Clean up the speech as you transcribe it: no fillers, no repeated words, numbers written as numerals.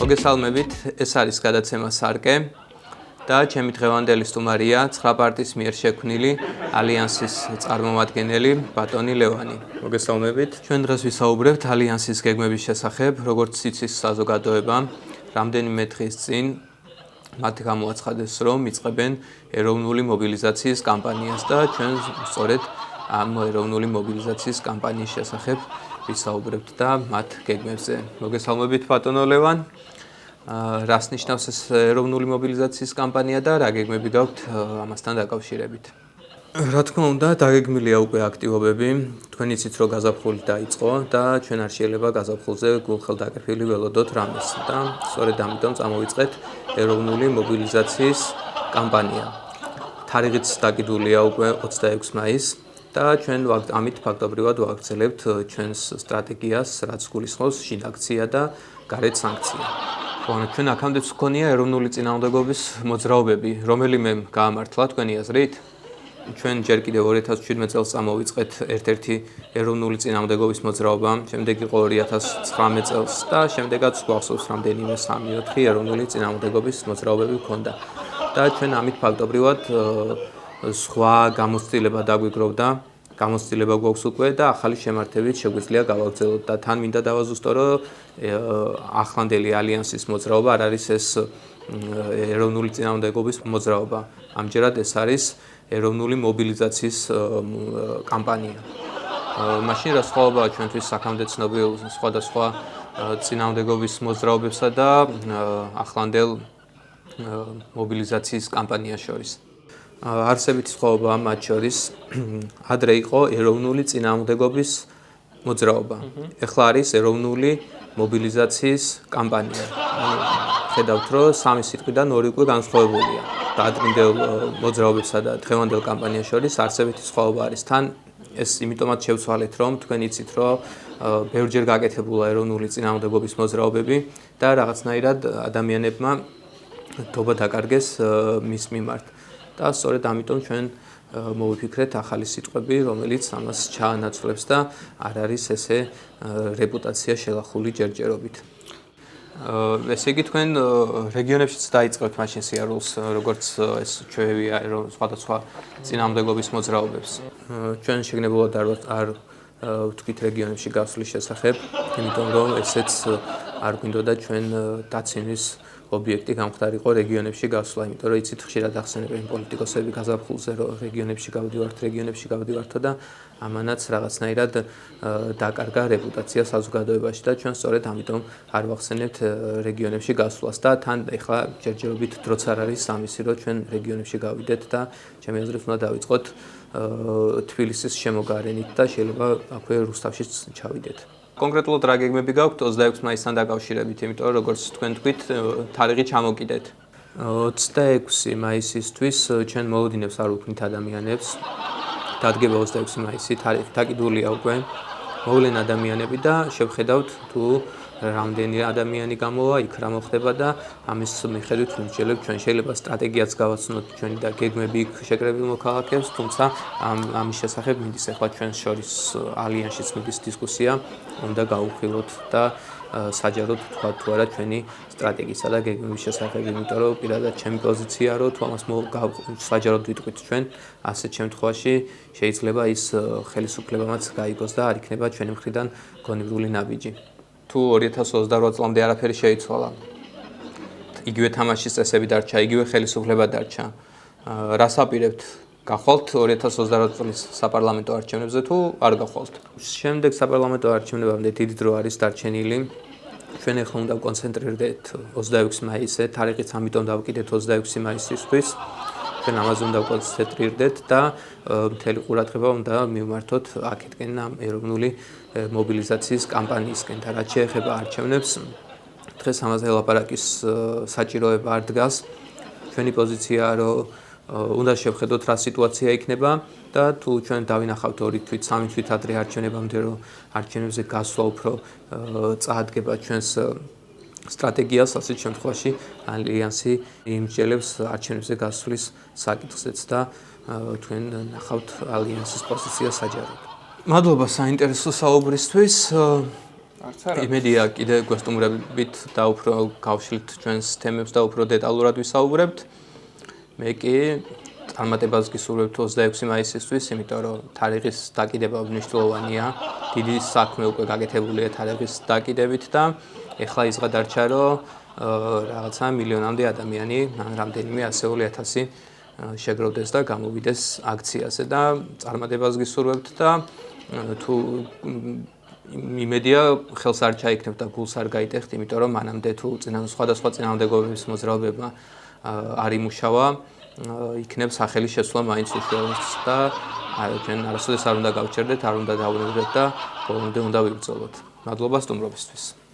მოგესალმებით, ეს არის გადაცემა სარკე და ჩემი დღევანდელი სტუმარია 9 პარტიის მიერ შექმნილი ალიანსის წარმომადგენელი ბატონი ლევანი. მოგესალმებით. ჩვენ დღეს ვისაუბრებთ ალიანსის გეგმების შესახებ, როგორც იცის საზოგადოება, რამდენიმე დღის წინ მათ გამოაცხადეს, რომ იწყებენ ეროვნული მობილიზაციის კამპანიას და ჩვენ სწორედ ამ ეროვნული მობილიზაციის კამპანიის შესახებ ვისაუბრებთ და მათ გეგმებზე. მოგესალმებით ბატონო ლევან. რას ნიშნავს ეს ეროვნული მობილიზაციის კამპანია და რა გეგმები გაქვთ ამასთან დაკავშირებით? რა თქმა უნდა, დაგეგმილია უკვე აქტივობები. თქვენ იცით, რომ გაზაფხული დაიწყო და ჩვენ არ შეიძლება გაზაფხულზე გულხელდაკრიფილი ველოდოთ რამეს და სწორედ ამიტომ წამოვიწყეთ ეროვნული მობილიზაციის კამპანია. თარიღიც დაკიდულია უკვე 26 მაისს. და ჩვენ ამით ფაქტობრივად ვაგრძელებთ ჩვენს სტრატეგიას, რაც გულისხმობს შინ აქცია და გარეთ სანქცია. ჩვენ აქამდე გვქონია ეროვნული წინააღმდეგობის მოძრაობები, რომელიმე გაამართლა თქვენი აზრით? ჩვენ ჯერ კიდევ 2017 წელს წამოვიწყეთ ერთ-ერთი ეროვნული წინააღმდეგობის მოძრაობა, შემდეგ იყო 2019 წელს და შემდეგაც გვახსოვს რამდენიმე 3-4 ეროვნული წინააღმდეგობის მოძრაობები ჰქონდა. და ჩვენ ამით ფაქტობრივად სხვა გამოცდილება დაგვიგროვდა, გამოცდილება გვაქვს უკვე და ახალი შემართებით შეგვიძლია გავაგრძელოთ და თან მინდა დავაზუსტო, რომ ახლანდელი ალიანსის მოძრაობა არ არის ეს ეროვნული წინააღმდეგობის მოძრაობა. ამჯერად ეს არის ეროვნული მობილიზაციის კამპანია. მაშინ რა სხვაობაა ჩვენთვის აქამდე ცნობილ სხვადასხვა წინააღმდეგობის მოძრაობებსა და ახლანდელ მობილიზაციის კამპანიას შორის? არსებითი სხვაობაა მათ შორის. ადრე იყო ეროვნული წინააღმდეგობის მოძრაობა. ეხლა არის ეროვნული მობილიზაციის კამპანია. ხედავთ, რომ სამი სიტყვიდან ორი უკვე განსხვავებულია. ადრინდელ მოძრაობებსა და დღევანდელ კამპანიას შორის არსებითი სხვაობა არის. თან ეს იმიტომაც შევცვალეთ, რომ თქვენ იცით, რომ ბევრჯერ გაკეთებულა ეროვნული წინააღმდეგობის მოძრაობები და რაღაცნაირად ადამიანებმა თობა დაკარგეს მის მიმართ. და სწორედ ამიტომ ჩვენ მოვიფიქრეთ ახალი სიტყვები, რომელიც ამას ჩაანაცვლებს და არ არის ესე რეპუტაცია შელახული ჯერჯერობით. ესე იგი თქვენ რეგიონებშიც დაიწყებთ მაშინ სიარულს, როგორც ეს ჩვევია სხვადასხვა წინააღმდეგობის მოძრაობებს. ჩვენ შეგნებულად არ ვთქვით რეგიონებში გასვლის შესახებ, იმიტომ რომ ესეც არ გვინდოდა ჩვენ დაცინვის ობიექტი გამხდარიყო რეგიონებში გასვლა, იმიტომ რომ იცით ხშირად ახსენებენ პოლიტიკოსები გაზაფხულზე, რომ რეგიონებში გავდივართ და ამანაც რაღაცნაირად დაკარგა რეპუტაცია საზოგადოებაში და ჩვენ სწორედ ამიტომ არ ვახსენებთ რეგიონებში გასვლას და თან ეხლა ჯერჯერობით დროც არ არის ამისი, რომ ჩვენ რეგიონებში გავიდეთ და ჩემი აზრით უნდა დავიწყოთ თბილისის შემოგარენით და შეიძლება აქვე რუსთავშიც ჩავიდეთ. კონკრეტულად რა გეგმები გაქვთ 26 მაისთან დაკავშირებით, იმიტომ რომ როგორც თქვენ თქვით, თარიღი ჩამოკიდეთ. 26 მაისისთვის ჩვენ მოლოდინებს არ ვუქმნით ადამიანებს. დადგება 26 მაისი, თარიღი დაკიდულია უკვე. მოვლენ ადამიანები და შევხედავთ თუ რამდენი ადამიანი გამოვა, იქ რა მოხდება და ამის მიხედვით ვიმსჯელებთ ჩვენ. შეიძლება სტრატეგიაც გავაცნოთ ჩვენი და გეგმები იქ შეკრებილ მოქალაქეებს, თუმცა ამის შესახებ მიდის ახლა ჩვენ შორის ალიანსის მიდის დისკუსია, უნდა გავუხილოთ და საჯაროდ თქვა თუ არა ჩვენი სტრატეგიისა და გეგმების შესახებ, იმიტომ რომ პირადად ჩემი პოზიციაა, რომ თუ ამას საჯაროდ ვიტყვით ჩვენ, ასეთ შემთხვევაში შეიძლება ის ხელისუფლებამაც გაიგოს და არ იქნება ჩვენი მხრიდან გონივრული ნაბიჯი. თუ 2028 წლამდე არაფერი შეიცვალა, იგივე თამაშის წესები დარჩა, იგივე ხელისუფლება დარჩა, რას აპირებთ? გახვალთ 2028 წლის საპარლამენტო არჩევნებზე თუ არ გახვალთ? შემდეგ საპარლამენტო არჩევნებამდე დიდი დრო არის დარჩენილი. ჩვენ ახლა უნდა ვკონცენტრირდეთ 26 მაისზე, თარიღიც ამიტომ დავკიდეთ 26 მაისისთვის. ჩვენ ამაზე უნდა ვკონცენტრირდეთ და მთელი ყურადღება უნდა მივმართოთ აქეთკენ ამ ეროვნული მობილიზაციის კამპანიისკენ და რაც შეეხება არჩევნებს, დღეს ამაზე ლაპარაკის საჭიროება არ დგას. ჩვენი პოზიციაა, რომ უნდა შევხედოთ რა სიტუაცია იქნება და თუ ჩვენ დავინახავთ 2 თვით, 3 თვით ადრე არჩევნებამდე, რომ არჩევნებზე გასვლა უფრო წაადგება ჩვენს სტრატეგიას, ასეთ შემთხვევაში ალიანსი იმსჯელებს არჩევნებზე გასვლის საკითხზეც და თქვენ ნახავთ ალიანსის პოზიცია საჯაროდ. მადლობა საინტერესო საუბრისთვის. არც არა. იმედია კიდე გვესტუმრებით და უფრო გავშლით ჩვენს თემებს და უფრო დეტალურად ვისაუბრებთ. მე კი წარმატებას გისურვებთ 26 მაისისთვის, იმიტომ რომ თარიღის დაკიდება მნიშვნელოვანია. დიდი საქმე უკვე გაკეთებულია თარიღის დაკიდებით და ეხლა იზღა დარჩა რომ რაღაცა მილიონამდე ადამიანი, რამდენიმე ასეული ათასი შეგროვდეს და გამოვიდეს აქციაზე და წარმატებას გისურვებთ და თუ იმედია ხელს არ ჩაიქნებთ და გულს არ გაიტეხთ, იმიტომ რომ მანამდე თუ სხვადასხვა წინააღმდეგობების მოძრაობებმა არ იმუშავა, იქნებ სახელი შესვლა მაინც უშუალოს და ჩვენ არასოდეს არ უნდა გავჩერდეთ, არ უნდა დავუნებდეთ და ბოლომდე უნდა ვიბრძოლოთ. მადლობა სტუმრობისთვის.